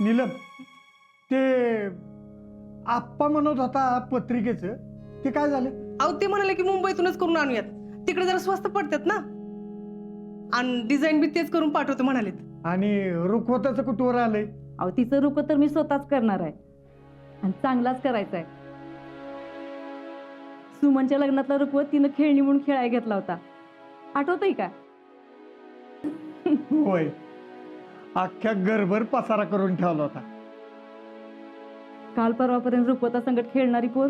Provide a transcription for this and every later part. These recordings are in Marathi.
नीलम, ते आप्पा म्हणत होता पत्रिकेचं, ते काय झालं? अहो ते म्हणाले की मुंबईतूनच करून आणूयात, तिकडे जरा स्वस्त पडतात ना, आणि डिझाईन बी तेच करून पाठवतो म्हणालेत. आणि रुखवताचं कुठवर आलंय? अहो तिचं रुख तर मी स्वतःच करणार आहे आणि चांगलाच करायचा आहे. सुमनच्या लग्नातला रुखवत तिनं खेळणी म्हणून खेळायला घेतला होता, आठवतंय का? होय, अख्ख्या घरभर पसारा करून ठेवला होता. काल परवापर्यंत रुखवता संगत खेळणारी पोर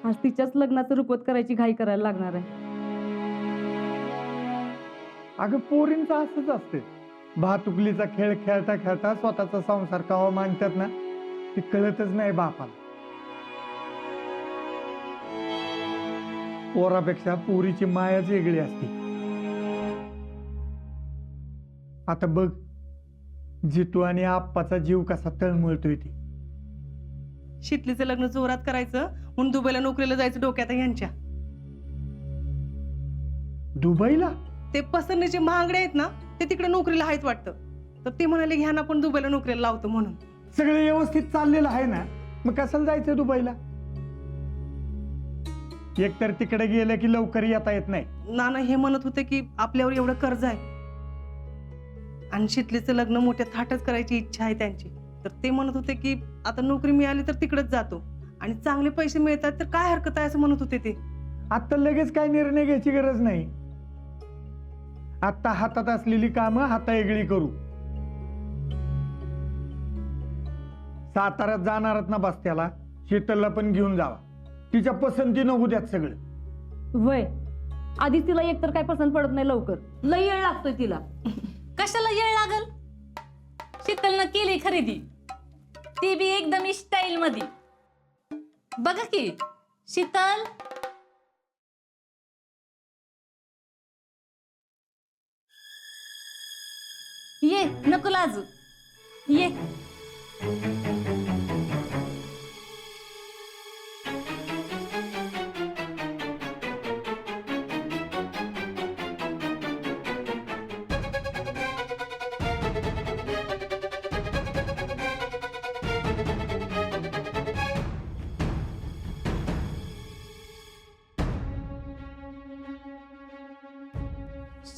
आज तिच्याच लग्नाचं रुखवत करायची घाई करायला लागणार आहे. अगं पोरींचं असंच असते, भातुकलीचा खेळ खेळता खेळता स्वतःचा संसार कावा मांडतात ना, ते कळतच नाही बापाला. पोरापेक्षा पोरीची मायाच वेगळी असते. आता बघ, जितू आणि आप्पाचा जीव कसा तळमळतोय ती. शीतलीचं लग्न जोरात करायचं म्हणून दुबईला नोकरीला जायचं डोक्यात आहे यांच्या. दुबईला? ते पसरणीचे महागडे आहेत ना, ते तिकडे नोकरीला आहेत वाटतं, तर ते म्हणाले की ह्यांना पण दुबईला नोकरीला लावतो म्हणून. सगळं व्यवस्थित चाललेलं आहे ना, मग कशाला जायचं दुबईला? एकतर तिकडे गेलं की लवकर येता येत नाही. नाना हे म्हणत होते की आपल्यावर एवढं कर्ज आहे आणि शीतलीचं लग्न मोठ्या थाटच करायची इच्छा आहे त्यांची, तर ते म्हणत होते की आता नोकरी मिळाली तर तिकडेच जातो आणि चांगले पैसे मिळतात तर काय हरकत आहे असं म्हणत होते ते. आता लगेच काय निर्णय घ्यायची गरज नाही. आता हातात असलेली कामं हातावेगळी करू. साताऱ्यात जाणारच ना बस्त्याला, शीतलला पण घेऊन जावा. तिच्या पसंतीनं होऊ द्यात सगळं. वय आधीच तिला एकतर काय पसंत पडत नाही लवकर, लई वेळ लागतोय तिला. कशाला येळ लागल? शीतलनं केली खरेदी, ती बी एकदम स्टाईल मध्ये. बघा की शीतल, ये नको लाजू, ये.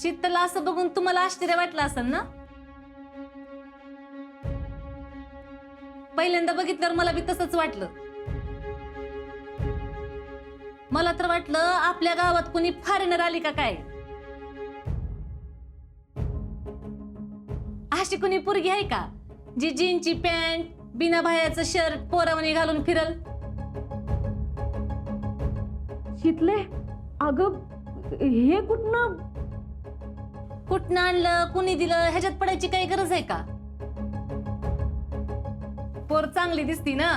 शीतल असं बघून तुम्हाला आश्चर्य वाटलं असेल ना? पहिल्यांदा बघितल्यावर मला बी तसंच वाटलं. मला तर वाटलं आपल्या गावात कोणी फॉरेनर आली का काय, अशी कोणी पोरगी आहे का जी जीनची पॅन्ट बिना बाह्याचं शर्ट पोरावणी घालून फिरल? शीतले, अगं हे कुठनं आणलं, कुणी दिलं ह्याच्यात पडायची काही गरज आहे का? पोर चांगली दिसती ना.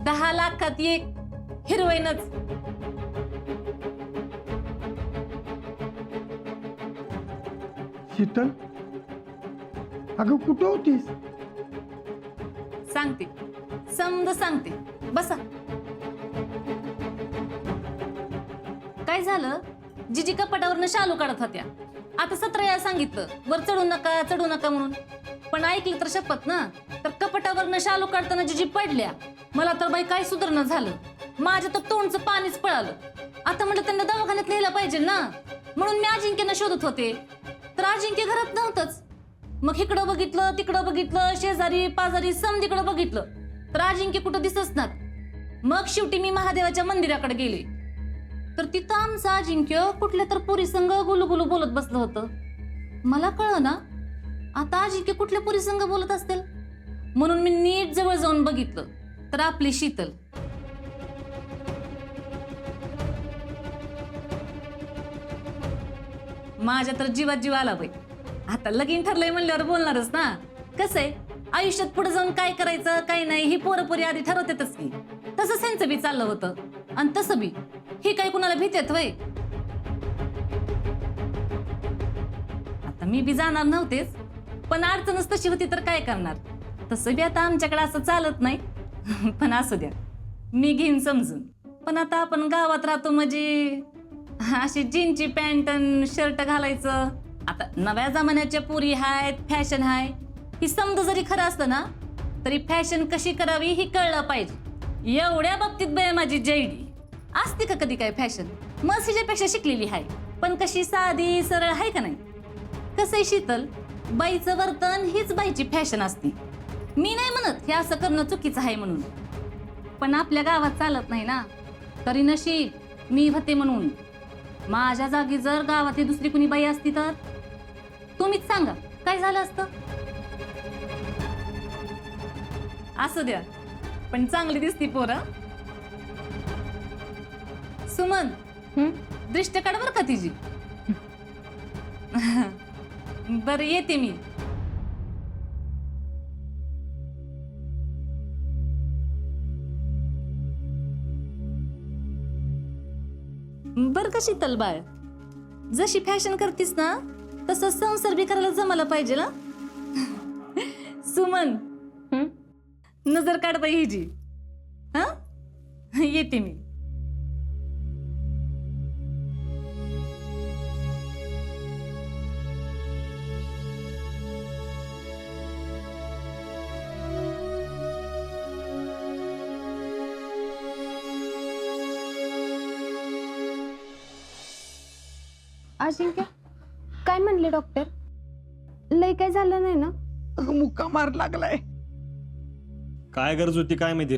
10 लाखात एक हिरोईनच. शीतल, अगं कुठं होतीस? सांगते, समज सांगते, बसा. काय झालं? जिजी कपाटावरनं शालू काढत होत्या. आता 17 वेळा सांगितलं वर चढू नका म्हणून, पण ऐकलं तर शपथ ना. तर कपाटावरनं शालू काढताना जिजी पडल्या. मला तर बाई काय सुधारणा झालं, माझ्या तर तोंडचं पाणीच पळालं. आता म्हटलं त्यांना दवाखान्यात नेलं पाहिजे ना, म्हणून मी अजिंक्यना शोधत होते, तर अजिंक्य घरात नव्हतंच. मग इकडं बघितलं तिकडं बघितलं, शेजारी पाजारी समधीकडं बघितलं, तर अजिंक्य कुठं दिसच ना. मग शेवटी मी महादेवाच्या मंदिराकडे गेले, तर तिथं आमचं अजिंक्य कुठल्या तर पुरी संघ गुलुगुलू बोलत बसलं होतं. मला कळलं ना आता अजिंक्य कुठल्या पुरी संघ बोलत असतील, म्हणून मी नीट जवळ जाऊन बघितलं, तर आपली शीतल. माझ्या तर जीवात जीव आला बाई. आता लगीन ठरलंय म्हणल्यावर बोलणारच ना. कसं आहे, आयुष्यात पुढे जाऊन काय करायचं काय नाही ही पोरपोरी आधी ठरवतेच की. तसंच त्यांचं बी चाललं होतं, आणि तसं बी ही काय कुणाला भीतेत वय. आता मी बी जाणार नव्हतेच, पण अडचणच तशी होती तर काय करणार. तसं बी आता आमच्याकडे असं चालत नाही, पण असू द्या मी घेईन समजून. पण आता आपण गावात राहतो म्हणजे अशी जीनची पॅन्ट आणि शर्ट घालायचं आता नव्या जमान्याच्या पुरी आहेत, फॅशन आहे, ही समज जरी खरं असतं ना तरी फॅशन कशी करावी ही कळलं पाहिजे. एवढ्या बाबतीत बाय माझी जैडी असते का कधी काय फॅशन? मग हिच्यापेक्षा शिकलेली आहे, पण कशी साधी सरळ आहे का नाही? कसंय शीतल, बाईचं वर्तन हीच बाईची फॅशन असती. मी नाही म्हणत हे असं करणं चुकीचं आहे म्हणून, पण आपल्या गावात चालत नाही ना. तरी नशीब मी होते म्हणून. माझ्या जागी जर गावातली दुसरी कुणी बाई असती तर तुम्हीच सांगा काय झालं असतं. असू द्या, पण चांगली दिसती पोरं. सुमन, दृष्ट काढ बरं का तिची. बरं येते मी. बर कशी तलबाळ, जशी फॅशन करतीस ना तसं संसार बी करायला जमायला पाहिजे ना. सुमन, नजर काढ बाई हिची. हा, येते मी. अजिंक्य, काय म्हणले डॉक्टर? लय काय झालं नाही ना? अगं मुक्का मार लागलाय. काय गरज होती काय माहिती?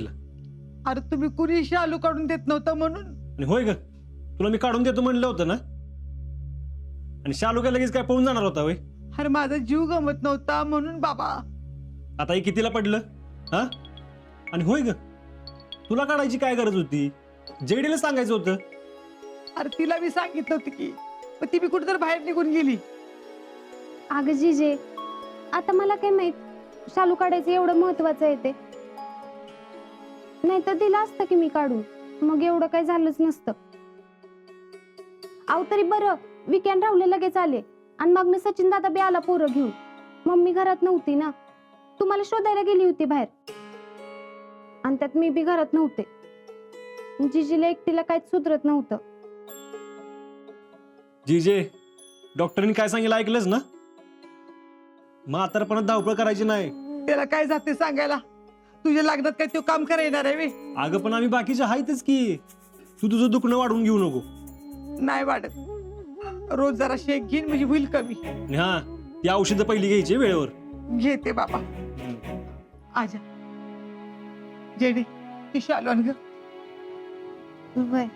अरे तुम्ही कुणी शालू काढून देत नव्हता म्हणून. आणि होय ग, तुला मी काढून देतो म्हणलं होतं ना. आणि शालू काय लगेच काय पळून जाणार होता वय? अरे माझा जीव गमत नव्हता म्हणून बाबा. आता हे कितीला पडलं हा? आणि होय ग, तुला काढायची काय गरज होती? जेडीला सांगायचं होतं. अरे तिला मी सांगितलं होतं की, पण ती मी कुठेतरी बाहेर निघून गेली. अगं जीजे, आता मला काय माहित शालू काढायचं एवढं महत्वाचं आहे ते. नाही तर दिलं असतं की मी काढून, मग एवढं काय झालंच नसतं. अहो तरी बरं, विकेंड राहुले लगेच आले आणि मग सचिन दादा बी आला पोरं घेऊन. मम्मी घरात नव्हती ना, तुम्हाला शोधायला गेली होती बाहेर, आणि त्यात मी बी घरात नव्हते. जीजीला एकटीला काहीच सुधरत नव्हतं. जीजे, डॉक्टरांनी काय सांगितलं ऐकलंच ना? म्हातारपणात धावपळ करायची नाही. त्याला काय जाते सांगायला? तुझ्या लग्नात काय तो काम करायला येणार आहे बे? अगं पण आम्ही बाकीचे आहेतच की. तू तुझं दुखणं वाढवून घेऊ नको. नाही वाढत. रोज जरा शेक घेईन म्हणजे होईल कमी. आणि हा, ती औषधं पहिली घ्यायची वेळेवर. घेते बाबा. आजा जेडी ती शालू आण ग. वय